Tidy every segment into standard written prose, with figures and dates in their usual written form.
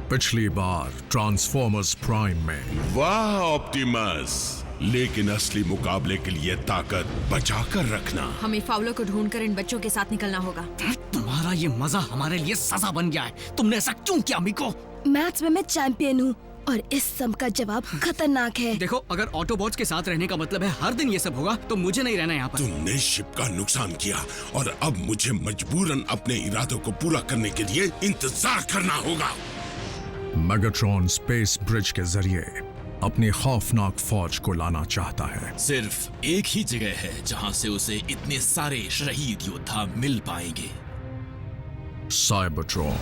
पिछली बार transformers prime में। वाह ऑप्टिमस, लेकिन असली मुकाबले के लिए ताकत बचा कर रखना। हमें फाउलर को ढूंढकर इन बच्चों के साथ निकलना होगा। तुम्हारा ये मजा हमारे लिए सजा बन गया है। तुमने ऐसा क्यों किया मिको? मैथ्स में मैं चैंपियन हूँ और इस सम का जवाब खतरनाक है। देखो, अगर ऑटोबॉट्स के साथ रहने का मतलब है हर दिन ये सब होगा, तो मुझे नहीं रहना यहाँ पर। तुमने शिप का नुकसान किया और अब मुझे मजबूरन अपने इरादों को पूरा करने के लिए इंतजार करना होगा। मेगाट्रॉन स्पेस ब्रिज के जरिए अपनी खौफनाक फौज को लाना चाहता है। सिर्फ एक ही जगह है जहां से उसे इतने सारे शहीद योद्धा मिल पाएंगे। साइबरट्रॉन।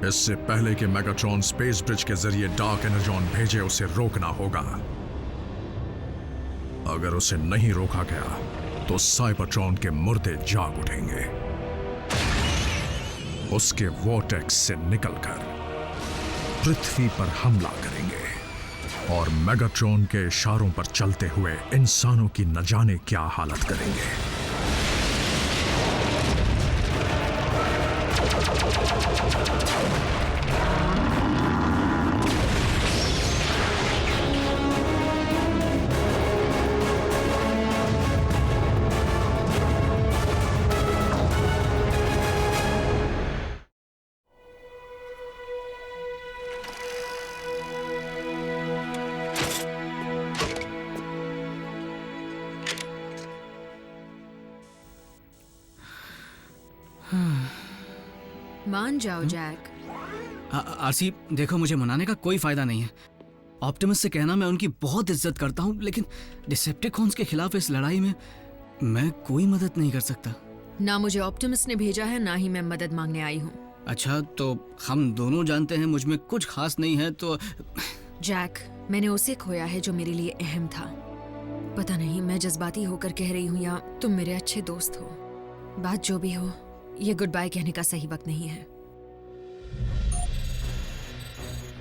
इससे पहले कि मेगाट्रॉन स्पेस ब्रिज के जरिए डार्क एनर्जॉन भेजे, उसे रोकना होगा। अगर उसे नहीं रोका गया तो साइबरट्रॉन के मुर्दे जाग उठेंगे। उसके वॉर्टेक्स से निकलकर पृथ्वी पर हमला करेंगे और मेगाट्रॉन के इशारों पर चलते हुए इंसानों की न जाने क्या हालत करेंगे। मान जाओ जैक। आरसी, देखो, मुझे मनाने का कोई फायदा नहीं है। ऑप्टिमस से कहना मैं उनकी बहुत इज्जत करता हूँ, लेकिन डिसेप्टिकॉन्स के खिलाफ इस लड़ाई में मैं कोई मदद नहीं कर सकता। ना मुझे ऑप्टिमस ने भेजा है, ना ही मैं मदद मांगने आई हूँ। अच्छा, तो हम दोनों जानते हैं मुझ में कुछ खास नहीं है, तो जैक, मैंने उसे खोया है जो मेरे लिए अहम था। पता नहीं मैं जज्बाती होकर कह रही हूँ या तुम मेरे अच्छे दोस्त हो। बात जो भी हो, ये गुड बाय कहने का सही वक्त नहीं है।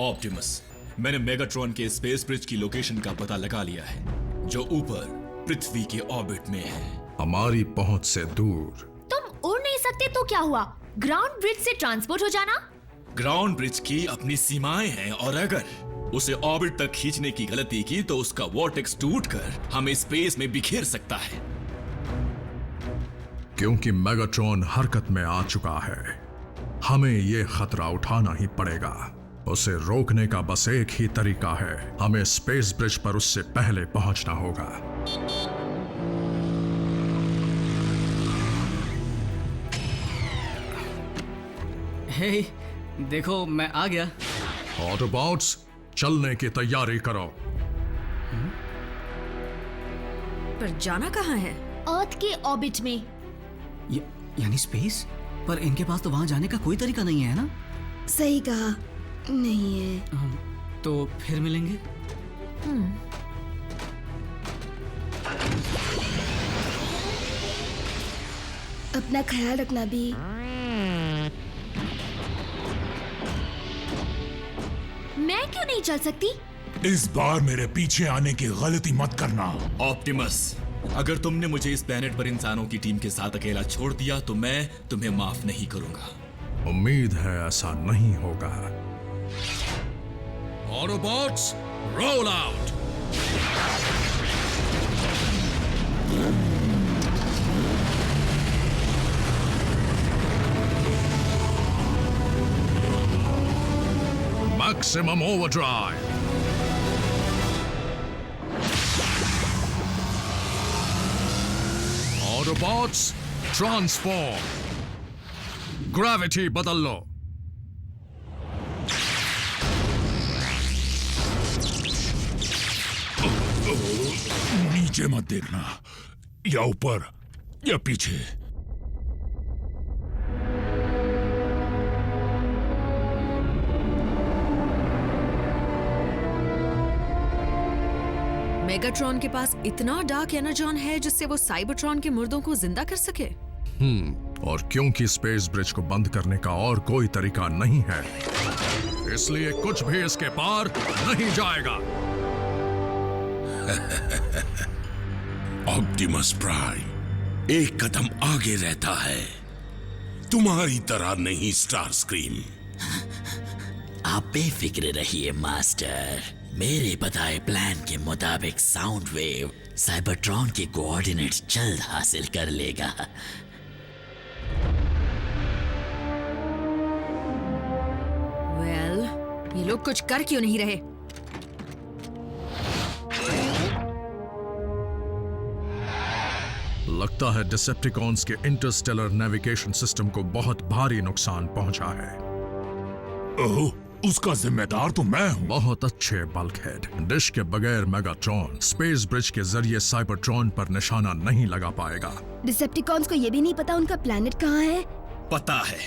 ऑप्टिमस, मैंने मेगाट्रॉन के स्पेस ब्रिज की लोकेशन का पता लगा लिया है, जो ऊपर पृथ्वी के ऑर्बिट में है। हमारी पहुंच से दूर। तुम उड़ नहीं सकते तो क्या हुआ? ग्राउंड ब्रिज से ट्रांसपोर्ट हो जाना। ग्राउंड ब्रिज की अपनी सीमाएं हैं और अगर उसे ऑर्बिट तक खींचने की गलती की तो उसका वॉर्टेक्स टूटकर हमें स्पेस में बिखेर सकता है। क्योंकि मेगाट्रॉन हरकत में आ चुका है, हमें यह खतरा उठाना ही पड़ेगा। उसे रोकने का बस एक ही तरीका है, हमें स्पेस ब्रिज पर उससे पहले पहुंचना होगा। हे, देखो, मैं आ गया। ऑटोबॉट्स, चलने की तैयारी करो। पर जाना कहाँ है? अर्थ के ऑर्बिट में। यानी स्पेस? पर इनके पास तो वहां जाने का कोई तरीका नहीं है ना? सही कहा, नहीं है। तो फिर मिलेंगे। अपना ख्याल रखना भी। मैं क्यों नहीं चल सकती? इस बार मेरे पीछे आने की गलती मत करना। ऑप्टिमस, अगर तुमने मुझे इस प्लेनेट पर इंसानों की टीम के साथ अकेला छोड़ दिया तो मैं तुम्हें माफ नहीं करूंगा। उम्मीद है ऐसा नहीं होगा। Autobots, roll out. Maximum overdrive. Autobots, transform. Gravity बदल लो। नीचे मत देखना, या ऊपर या पीछे। मेगाट्रॉन के पास इतना डार्क एनर्जॉन है जिससे वो साइबरट्रॉन के मुर्दों को जिंदा कर सके। और क्योंकि स्पेस ब्रिज को बंद करने का और कोई तरीका नहीं है, इसलिए कुछ भी इसके पार नहीं जाएगा। ऑप्टिमस प्राइम एक कदम आगे रहता है, तुम्हारी तरह नहीं स्टार स्क्रीम। आप बेफिक्र रहिए मास्टर, मेरे बताए प्लान के मुताबिक साउंड वेव साइबरट्रॉन के कोऑर्डिनेट्स जल्द हासिल कर लेगा। ये लोग कुछ कर क्यों नहीं रहे? लगता है डिसेप्टिकॉन्स के इंटरस्टेलर नेविगेशन सिस्टम को बहुत भारी नुकसान पहुंचा है। ओह, उसका जिम्मेदार तो मैं हूं। बहुत अच्छे बल्कहेड। डिश के बगैर मेगाट्रॉन स्पेस ब्रिज के जरिए साइबरट्रॉन पर निशाना नहीं लगा पाएगा। डिसेप्टिकॉन्स को ये भी नहीं पता उनका प्लेनेट कहाँ है। पता है,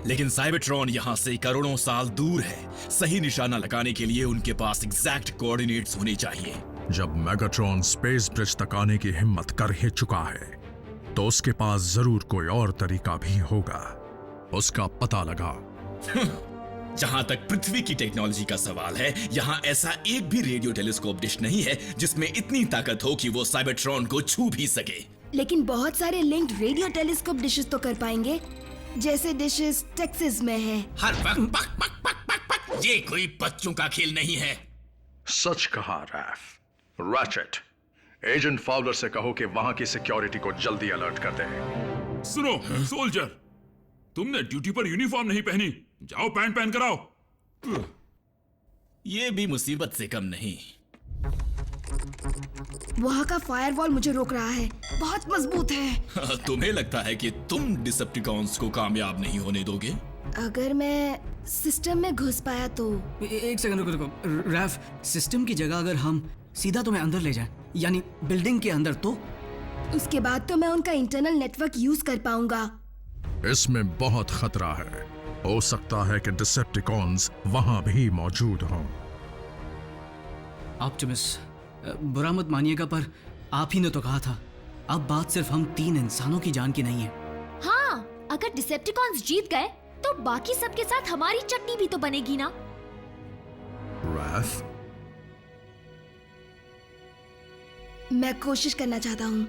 लेकिन साइबरट्रॉन यहाँ से करोड़ों साल दूर है। सही निशाना लगाने के लिए उनके पास एग्जैक्ट कोऑर्डिनेट्स होने चाहिए। जब मेगाट्रॉन स्पेस ब्रिज तक आने की हिम्मत कर ही चुका है, तो उसके पास जरूर कोई और तरीका भी होगा। उसका पता लगाओ। जहां तक पृथ्वी की टेक्नोलॉजी का सवाल है, यहाँ ऐसा एक भी रेडियो टेलीस्कोप डिश नहीं है जिसमें इतनी ताकत हो कि वो साइबरट्रॉन को छू भी सके। लेकिन बहुत सारे लिंक्ड रेडियो टेलीस्कोप डिशेस तो कर पाएंगे, जैसे डिशेस टेक्सास में है। हर वक्त पक पक पक पक पक, ये कोई बच्चों का खेल नहीं है। सच कहा रैफ। रैचेट, एजेंट फाउलर से कहो कि वहां की सिक्योरिटी को जल्दी अलर्ट कर दे। सुनो सोल्जर, तुमने ड्यूटी पर यूनिफॉर्म नहीं पहनी, जाओ पैंट पहन कर आओ। ये भी मुसीबत से कम नहीं। वहाँ का फायरवॉल मुझे रोक रहा है, बहुत मजबूत है। तुम्हें लगता है कि तुम डिसेप्टिकॉन्स को कामयाब नहीं होने दोगे? अगर मैं सिस्टम में घुस पाया तो। एक सेकंड रुको। रैफ, सिस्टम की जगह अगर हम सीधा तुम्हें अंदर ले जाएं, यानी बिल्डिंग के अंदर, तो उसके बाद तो मैं उनका इंटरनल नेटवर्क यूज कर पाऊंगा। इसमें बहुत खतरा है। हो सकता है कि डिसेप्टिकॉन्स वहां भी मौजूद हों। ऑप्टिमस, बुरा मत मानिएगा, पर आप ही ने तो कहा था, अब बात सिर्फ हम 3 इंसानों की जान की नहीं है। हाँ, अगर डिसेप्टिकॉन्स जीत गए तो बाकी सबके साथ हमारी चटनी भी तो बनेगी ना। रैफ, मैं कोशिश करना चाहता हूँ।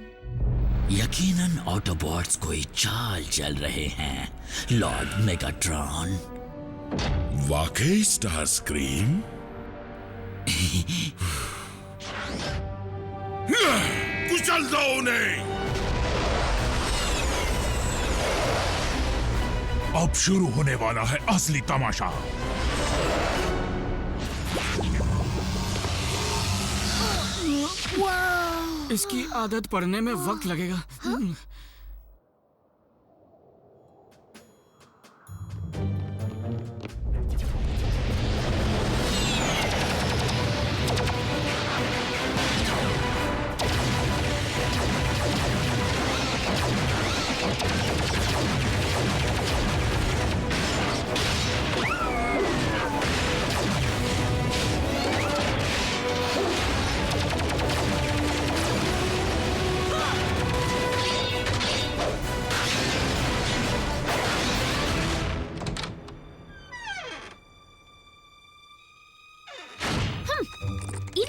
यकीनन ऑटोबॉट्स कोई चाल चल रहे हैं, लॉर्ड मेगाट्रॉन। वाकई स्टार स्क्रीम? कुचल दो उन्हें। अब शुरू होने वाला है असली तमाशा। इसकी आदत पड़ने में वक्त लगेगा।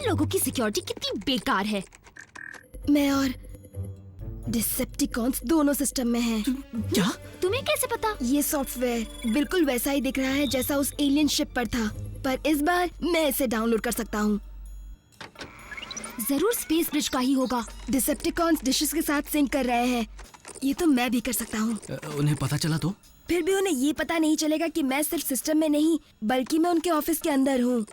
लोगों की सिक्योरिटी कितनी बेकार है। मैं और डिसेप्टिकॉन्स दोनों सिस्टम में हैं। क्या? तुम्हें कैसे पता? ये सॉफ्टवेयर बिल्कुल वैसा ही दिख रहा है जैसा उस एलियन शिप पर था, पर इस बार मैं इसे डाउनलोड कर सकता हूँ। जरूर स्पेस ब्रिज का ही होगा। डिसेप्टिकॉन्स डिशेस के साथ सिंक कर रहे हैं, ये तो मैं भी कर सकता हूँ। उन्हें पता चला तो? फिर भी उन्हें ये पता नहीं चलेगा कि मैं सिर्फ सिस्टम में नहीं बल्कि मैं उनके ऑफिस के अंदर हूँ।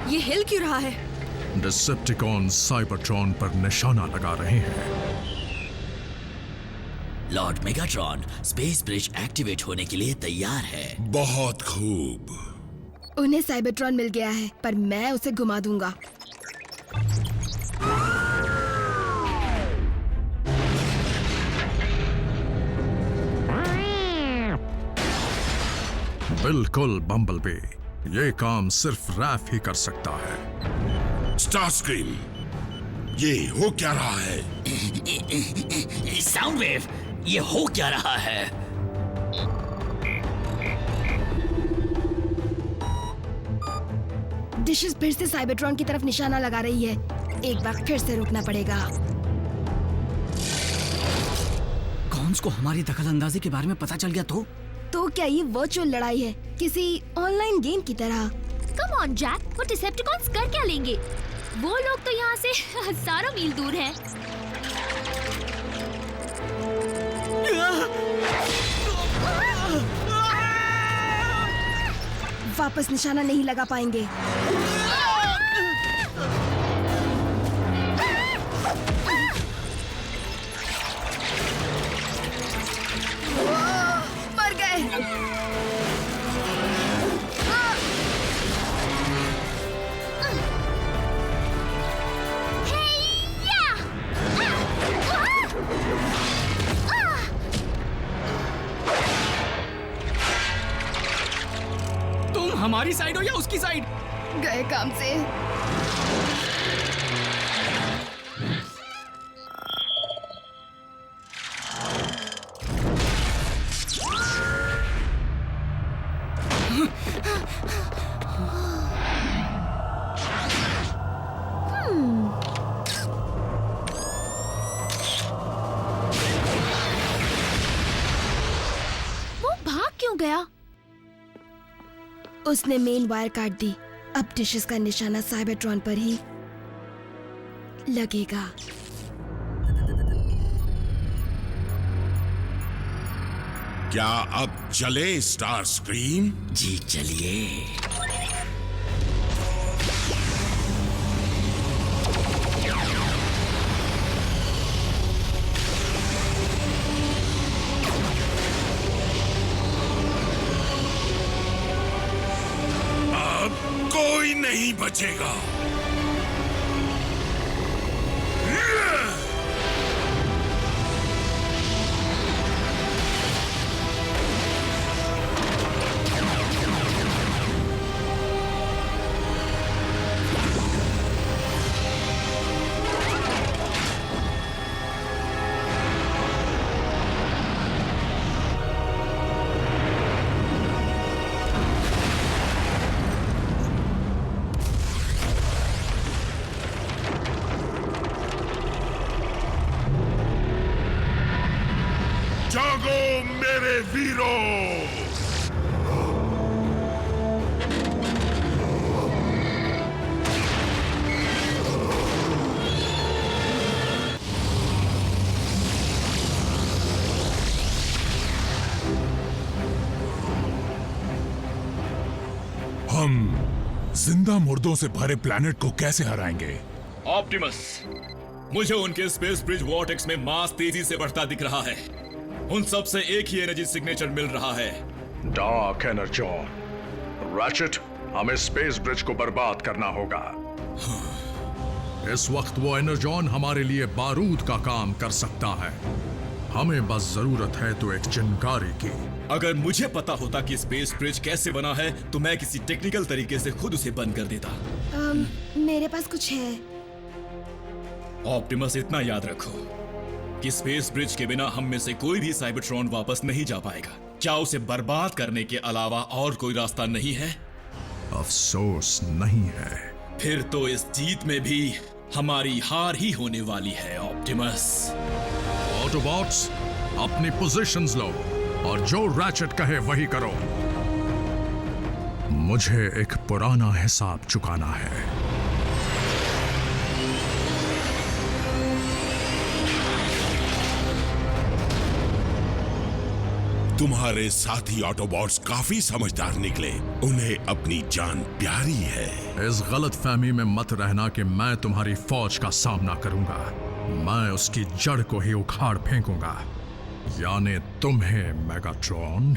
ये हिल क्यों रहा है? डिसेप्टिकॉन साइबरट्रॉन पर निशाना लगा रहे हैं। Lord Megatron space bridge activate होने के लिए तैयार है। बहुत खूब। उन्हें साइबरट्रॉन मिल गया है, पर मैं उसे घुमा दूंगा। बिल्कुल बम्बलबी, ये काम सिर्फ रैफ ही कर सकता है। स्टारस्क्रीम, ये हो क्या रहा है? साउंड वेव, ये हो क्या रहा है? डिशेस फिर से साइबरट्रॉन की तरफ निशाना लगा रही है। एक बार फिर से रुकना पड़ेगा। कॉन्स को हमारी दखलंदाजी के बारे में पता चल गया तो क्या ये वर्चुअल लड़ाई है, किसी ऑनलाइन गेम की तरह? कम ऑन जैक, वो डिसेप्टिकॉन्स कर क्या लेंगे? वो लोग तो यहाँ से हजारों मील दूर हैं। वापस निशाना नहीं लगा पाएंगे। मर गए। तुम हमारी साइड हो या उसकी साइड? गए काम से। वो भाग क्यों गया? उसने मेन वायर काट दी। अब डिशेस का निशाना साइबरट्रॉन पर ही लगेगा। क्या अब चले स्टारस्क्रीम? जी चलिए। कोई नहीं बचेगा। जागो मेरे वीरों! हम जिंदा मुर्दों से भरे प्लेनेट को कैसे हराएंगे? ऑप्टिमस, मुझे उनके स्पेस ब्रिज वॉर्टेक्स में मास तेजी से बढ़ता दिख रहा है। उन सब से एक ही एनर्जी सिग्नेचर मिल रहा है। डार्क एनर्जॉन, रैचेट, हमें स्पेस ब्रिज को बर्बाद करना होगा। इस वक्त वो एनर्जॉन हमारे लिए बारूद का काम कर सकता है। हमें बस जरूरत है तो एक चिनकारी की। अगर मुझे पता होता कि स्पेस ब्रिज कैसे बना है तो मैं किसी टेक्निकल तरीके से खुद उसे बंद कर देता। मेरे पास कुछ है। ऑप्टिमस, इतना याद रखो कि स्पेस ब्रिज के बिना हम में से कोई भी साइबरट्रॉन वापस नहीं जा पाएगा। क्या उसे बर्बाद करने के अलावा और कोई रास्ता नहीं है? अफसोस नहीं है। फिर तो इस जीत में भी हमारी हार ही होने वाली है ऑप्टिमस। ऑटोबॉट्स, अपनी पोजीशंस लो और जो रैचेट कहे वही करो। मुझे एक पुराना हिसाब चुकाना है। तुम्हारे साथी ऑटोबॉट्स काफी समझदार निकले। उन्हें अपनी जान प्यारी है। इस गलतफहमी में मत रहना कि मैं तुम्हारी फौज का सामना करूंगा। मैं उसकी जड़ को ही उखाड़ फेंकूंगा, यानी तुम्हें, मेगाट्रॉन।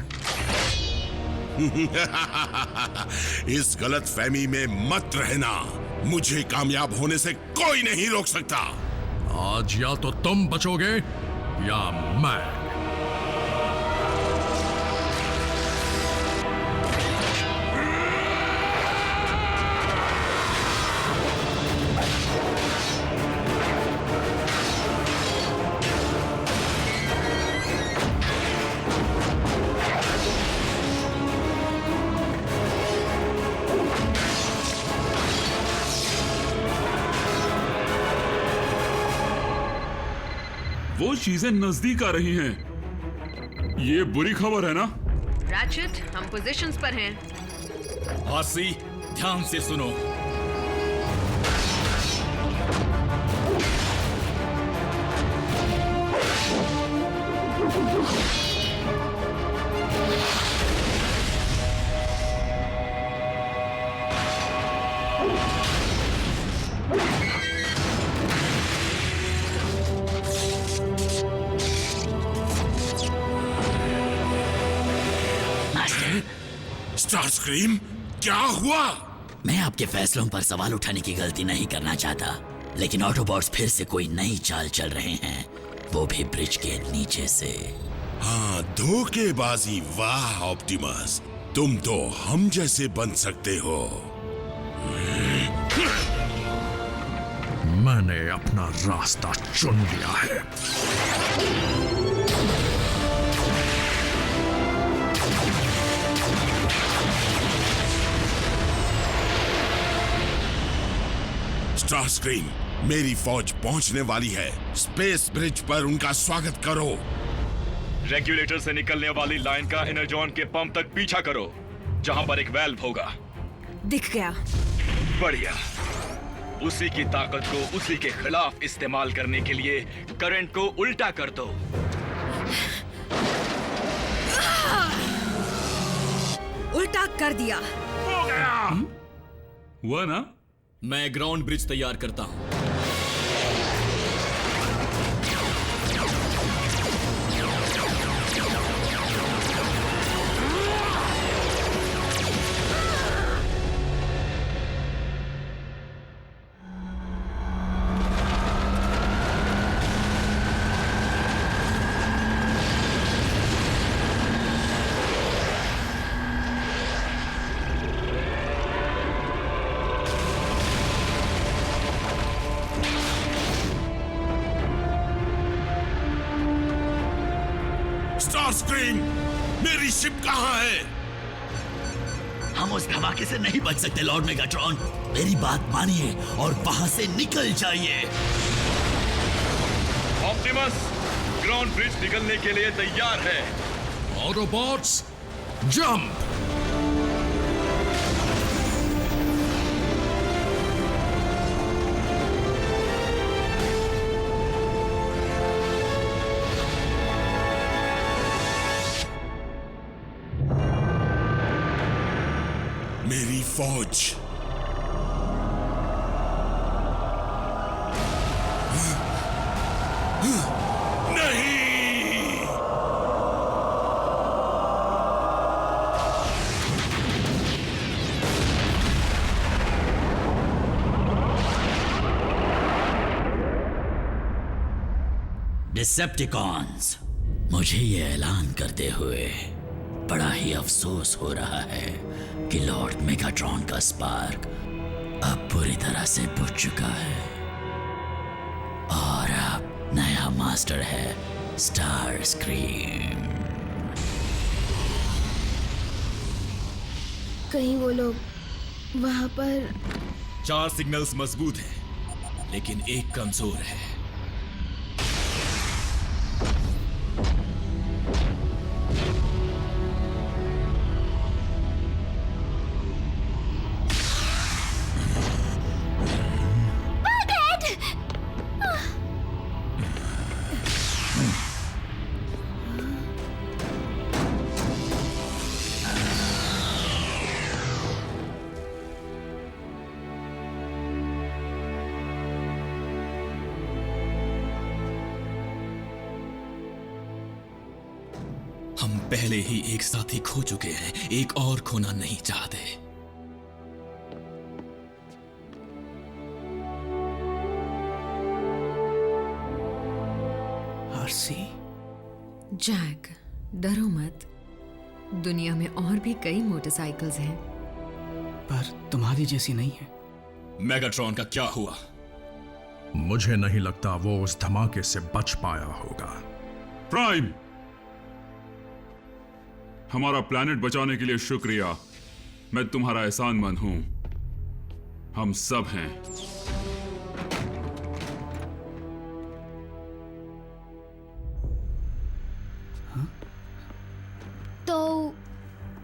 इस गलतफहमी में मत रहना। मुझे कामयाब होने से कोई नहीं रोक सकता। आज या तो तुम बचोगे या मैं। तो चीजें नजदीक आ रही हैं। ये बुरी खबर है ना? रैचेट, हम पोजीशंस पर हैं। आरसी, ध्यान से सुनो। स्टार स्क्रीम, क्या हुआ? मैं आपके फैसलों पर सवाल उठाने की गलती नहीं करना चाहता, लेकिन ऑटोबॉट्स फिर से कोई नई चाल चल रहे हैं, वो भी ब्रिज के नीचे से। हाँ, धोखेबाजी। वाह ऑप्टिमस, तुम तो हम जैसे बन सकते हो। मैंने अपना रास्ता चुन लिया है। स्टार स्क्रीम, मेरी फौज पहुंचने वाली है। स्पेस ब्रिज पर उनका स्वागत करो। रेगुलेटर से निकलने वाली लाइन का एनर्जॉन के पंप तक पीछा करो, जहां पर एक वेल्व होगा। दिख गया। बढ़िया। उसी की ताकत को उसी के खिलाफ इस्तेमाल करने के लिए करंट को उल्टा कर दो। उल्टा कर दिया। हो गया। हुआ ना? मैं ग्राउंड ब्रिज तैयार करता हूं। स्टार स्क्रीम, मेरी शिप कहाँ है? हम उस धमाके से नहीं बच सकते लॉर्ड मेगाट्रॉन। मेरी बात मानिए और वहां से निकल जाइए। ऑप्टिमस, ग्राउंड ब्रिज निकलने के लिए तैयार है। Autobots, jump! मेरी फौज। नहीं! डिसेप्टिकॉन्स, मुझे ये ऐलान करते हुए बड़ा ही अफसोस हो रहा है कि लॉर्ड मेगाट्रॉन का स्पार्क अब पूरी तरह से बुझ चुका है और अब नया मास्टर है स्टार स्क्रीम। कहीं वो लोग वहां पर। 4 सिग्नल्स मजबूत हैं, लेकिन एक कमजोर है। हम पहले ही एक साथी खो चुके हैं, एक और खोना नहीं चाहते। आरसी, जैक, डरो मत। दुनिया में और भी कई मोटरसाइकिल्स हैं। पर तुम्हारी जैसी नहीं है। मेगाट्रॉन का क्या हुआ? मुझे नहीं लगता वो उस धमाके से बच पाया होगा। प्राइम, हमारा प्लैनेट बचाने के लिए शुक्रिया। मैं तुम्हारा एहसानमंद हूं। हम सब हैं। तो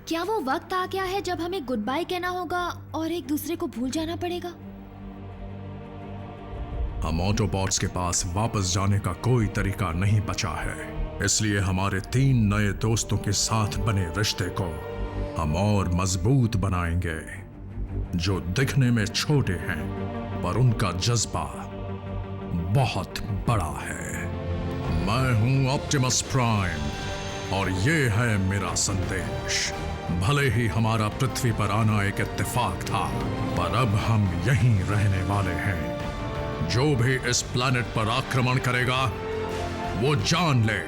क्या वो वक्त आ गया है जब हमें गुड बाय कहना होगा और एक दूसरे को भूल जाना पड़ेगा? हम ऑटोबॉट्स के पास वापस जाने का कोई तरीका नहीं बचा है, इसलिए हमारे 3 नए दोस्तों के साथ बने रिश्ते को हम और मजबूत बनाएंगे, जो दिखने में छोटे हैं पर उनका जज्बा बहुत बड़ा है। मैं हूं ऑप्टिमस प्राइम और ये है मेरा संदेश। भले ही हमारा पृथ्वी पर आना एक इत्तेफाक था, पर अब हम यहीं रहने वाले हैं। जो भी इस प्लैनेट पर आक्रमण करेगा वो जान ले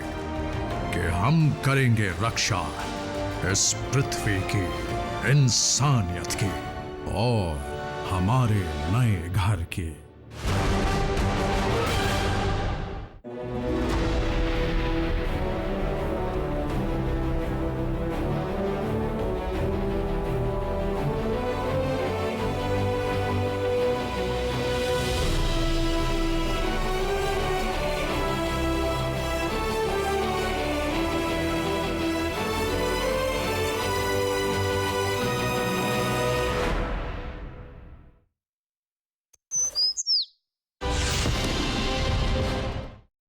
कि हम करेंगे रक्षा इस पृथ्वी की, इंसानियत की और हमारे नए घर की।